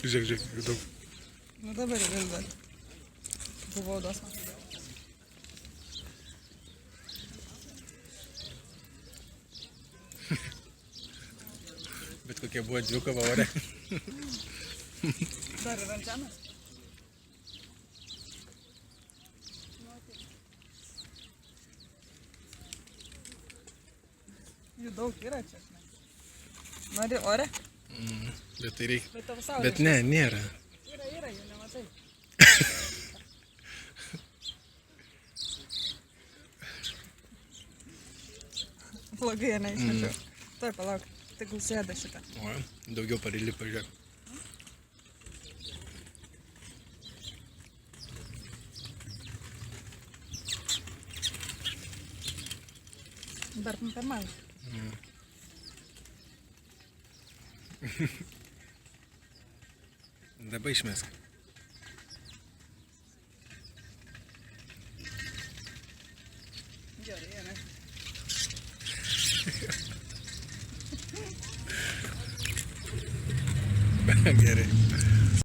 Žiūrėk, žiūrėk, kiek daug. Nu dabar vis dar. Buvau dosma. Bet kokia buvo dvikova ore. Dar ir ant žemės. Jų daug yra čia, žinai. Nori ore? Bet tai reikia. Bet tavo saulė. Bet ne, nėra. Yra, jų nematai. Blogai, ne, išmečiau. Tuoj palauk, tegul sėda šitą. O, daugiau parili pažiūrėk. Dar per mažą. Dabar išmesk. Gerai, ne? Gerai.